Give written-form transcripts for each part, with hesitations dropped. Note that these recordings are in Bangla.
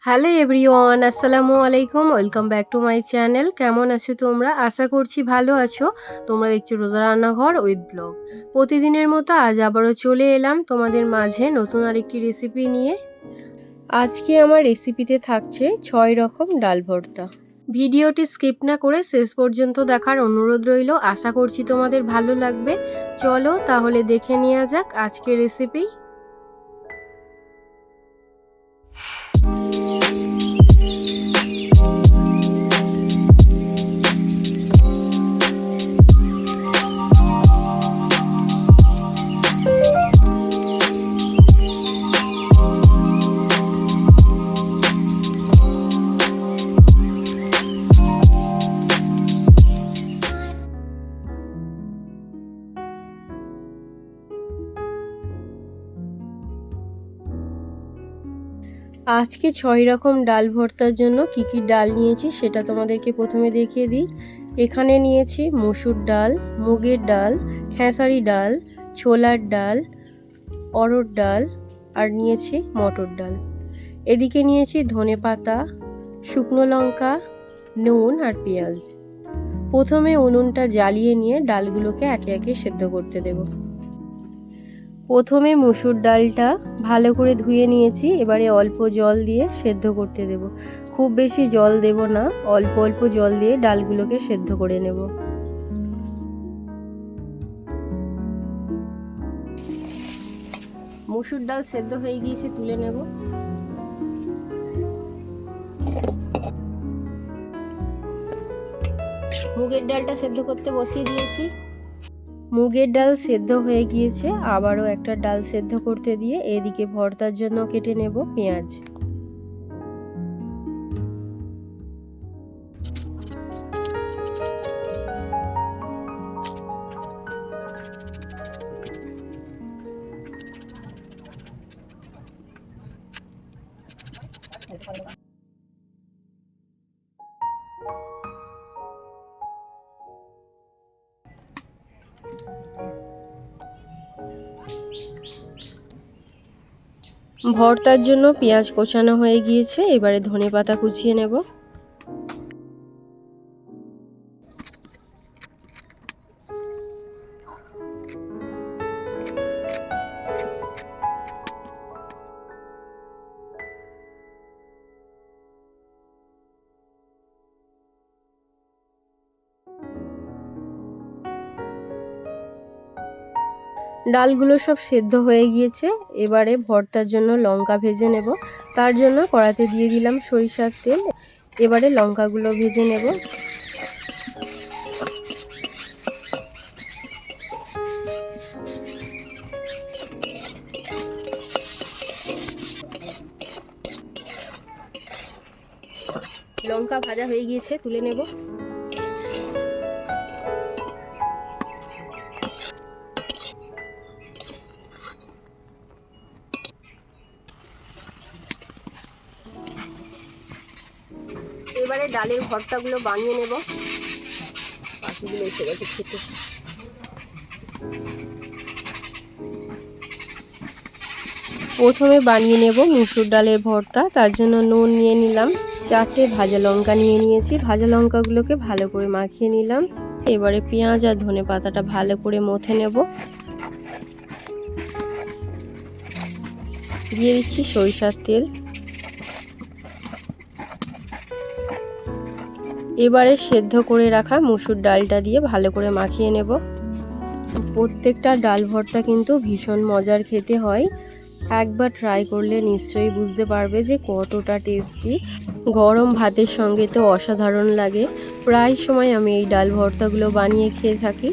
হ্যালো এভরিওয়ান, আসসালামু আলাইকুম। Welcome back to my channel. কেমন আছো তোমরা? আশা করছি ভালো আছো। তোমরা দেখছো রোজা রান্নাঘর উইথ ব্লগ। প্রতিদিনের মতো আজ আবারও চলে এলাম তোমাদের মাঝে নতুন আরেকটি রেসিপি নিয়ে। আজকে আমার রেসিপিতে থাকছে 6 রকম ডাল ভর্তা। ভিডিওটি স্কিপ না করে শেষ পর্যন্ত দেখার অনুরোধ রইল। আশা করছি তোমাদের ভালো লাগবে। চলো তাহলে দেখে নেওয়া যাক আজকের রেসিপি। আজকে 6 রকম ডাল ভর্তার জন্য কি কি ডাল নিয়েছি সেটা তোমাদেরকে প্রথমে দেখিয়ে দিই। এখানে নিয়েছি মসুর ডাল, মুগের ডাল, খেসারি ডাল, ছোলার ডাল, অড়হর ডাল আর নিয়েছি মটর ডাল। এদিকে নিয়েছি ধনেপাতা, শুকনো লঙ্কা, নুন আর পেঁয়াজ। প্রথমে উনুনটা জ্বালিয়ে নিয়ে ডালগুলোকে একে একে সেদ্ধ করতে দেব। প্রথমে মসুর ডালটা ভালো করে ধুয়ে নিয়েছি। এবারে অল্প জল দিয়ে সেদ্ধ করতে দেব। খুব বেশি জল দেব না, অল্প অল্প জল দিয়ে ডালগুলোকে সেদ্ধ করে নেব। মসুর ডাল সেদ্ধ হয়ে গিয়েছে, তুলে নেব। মুগের ডালটা সেদ্ধ করতে বসিয়ে দিয়েছি। মুগের ডাল সেদ্ধ হয়ে গিয়েছে, আবারও একটা ডাল সেদ্ধ করতে দিয়ে এদিকে ভর্তার জন্য কেটে নেব পেঁয়াজ। ভর্তার জন্য পেঁয়াজ কোচানো হয়ে গিয়েছে, এবারে ধনেপাতা কুচিয়ে নেব। ডালগুলো সব সেদ্ধ হয়ে গিয়েছে, এবারে ভর্তার জন্য লঙ্কা ভেজে নেব। তার জন্য কড়াতে দিয়ে দিলাম সরিষার তেল। এবারে লঙ্কাগুলো ভেজে নেব। লঙ্কা ভাজা হয়ে গিয়েছে, তুলে নেব। এবারে ডালের ভর্তাগুলো বানিয়ে নেব। পাখিগুলো এসে গেছে খেতে। প্রথমে বানিয়ে নেব মুসুর ডালের ভর্তা। তার জন্য নুন নিয়ে নিলাম, 4টে ভাজা লঙ্কা নিয়ে নিয়েছি। ভাজা লঙ্কাগুলোকে ভালো করে মাখিয়ে নিলাম। এবারে পেঁয়াজ আর ধনেপাতাটা ভালো করে মথে নেব। দিয়ে দিচ্ছি সরিষার তেল। এবারে সেদ্ধ করে রাখা মুসুর ডালটা দিয়ে ভালো করে মাখিয়ে নেব। প্রত্যেকটা ডাল ভর্তা কিন্তু ভীষণ মজার খেতে হয়। একবার ট্রাই করলে নিশ্চয়ই বুঝতে পারবে যে কতটা টেস্টি। গরম ভাতের সঙ্গে তো অসাধারণ লাগে। প্রায় সময় আমি এই ডাল ভর্তাগুলো বানিয়ে খেয়ে থাকি,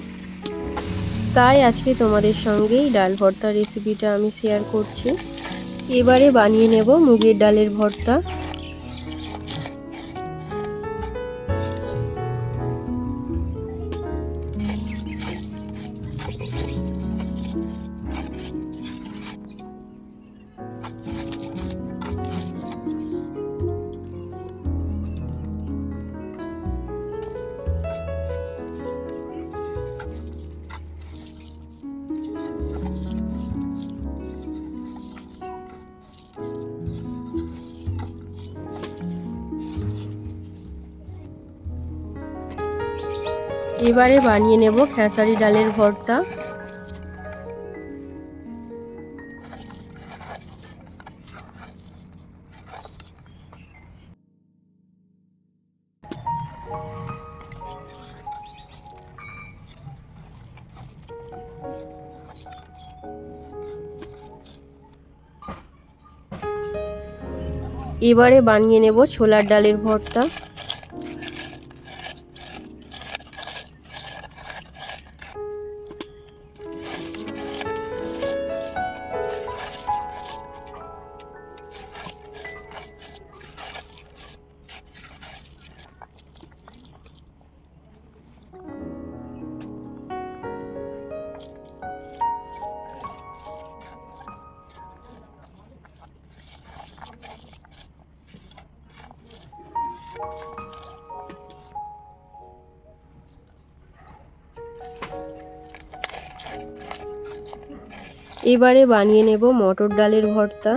তাই আজকে তোমাদের সঙ্গে এই ডাল ভর্তার রেসিপিটা আমি শেয়ার করছি। এবারে বানিয়ে নেব মুগের ডালের ভর্তা। এবারে বানিয়ে নেব খেসারি ডালের ভর্তা। এবারে বানিয়ে নেব ছোলার ডালের ভর্তা। এবারে বানিয়ে নেব মটর ডালের ভর্তা।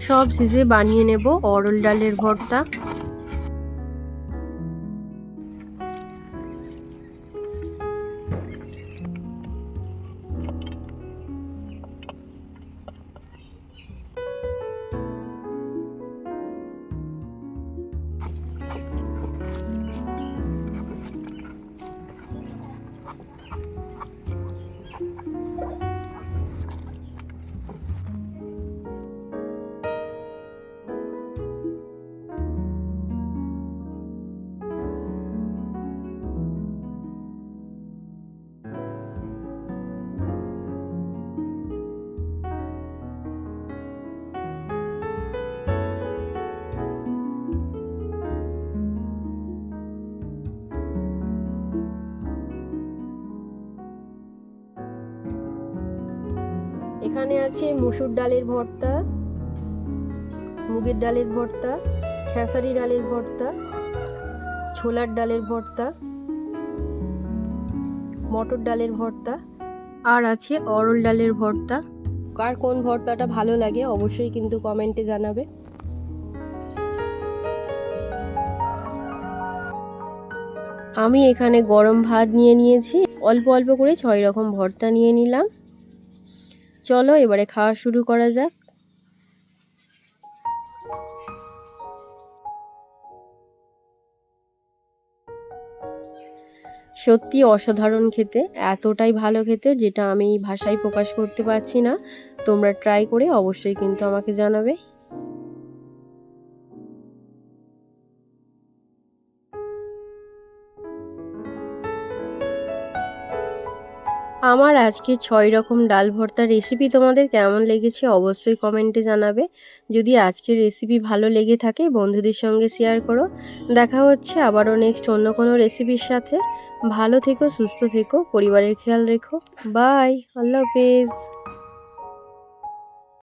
সব শেষে বানিয়ে নেব অরল ডালের ভর্তা। এখানে আছে মসুর ডালের ভর্তা, মুগের ডালের ভর্তা, খেসারি ডালের ভর্তা, ছোলার ডালের ভর্তা, মটর ডালের ভর্তা, আর আছে অরল ডালের ভর্তা। কার কোন ভর্তাটা ভালো লাগে অবশ্যই কিন্তু কমেন্টে জানাবে। আমি এখানে গরম ভাত নিয়ে নিয়েছি, অল্প অল্প করে 6 রকম ভর্তা নিয়ে নিলাম। চলো এবারে খাওয়া শুরু করা যাক। সত্যি অসাধারণ খেতে, এতটাই ভালো খেতে যেটা আমি ভাষায় প্রকাশ করতে পারছি না। তোমরা ট্রাই করে অবশ্যই কিন্তু আমাকে জানাবে। আমার আজকে 6 রকম ডাল ভর্তার রেসিপি তোমাদের কেমন লেগেছে অবশ্যই কমেন্টে জানাবে। যদি আজকের রেসিপি ভালো লেগে থাকে বন্ধুদের সঙ্গে শেয়ার করো। দেখা হচ্ছে আবারও নেক্সট অন্য কোনো রেসিপির সাথে। ভালো থেকো, সুস্থ থেকো, পরিবারের খেয়াল রেখো। বাই, আল্লাহ হাফেজ।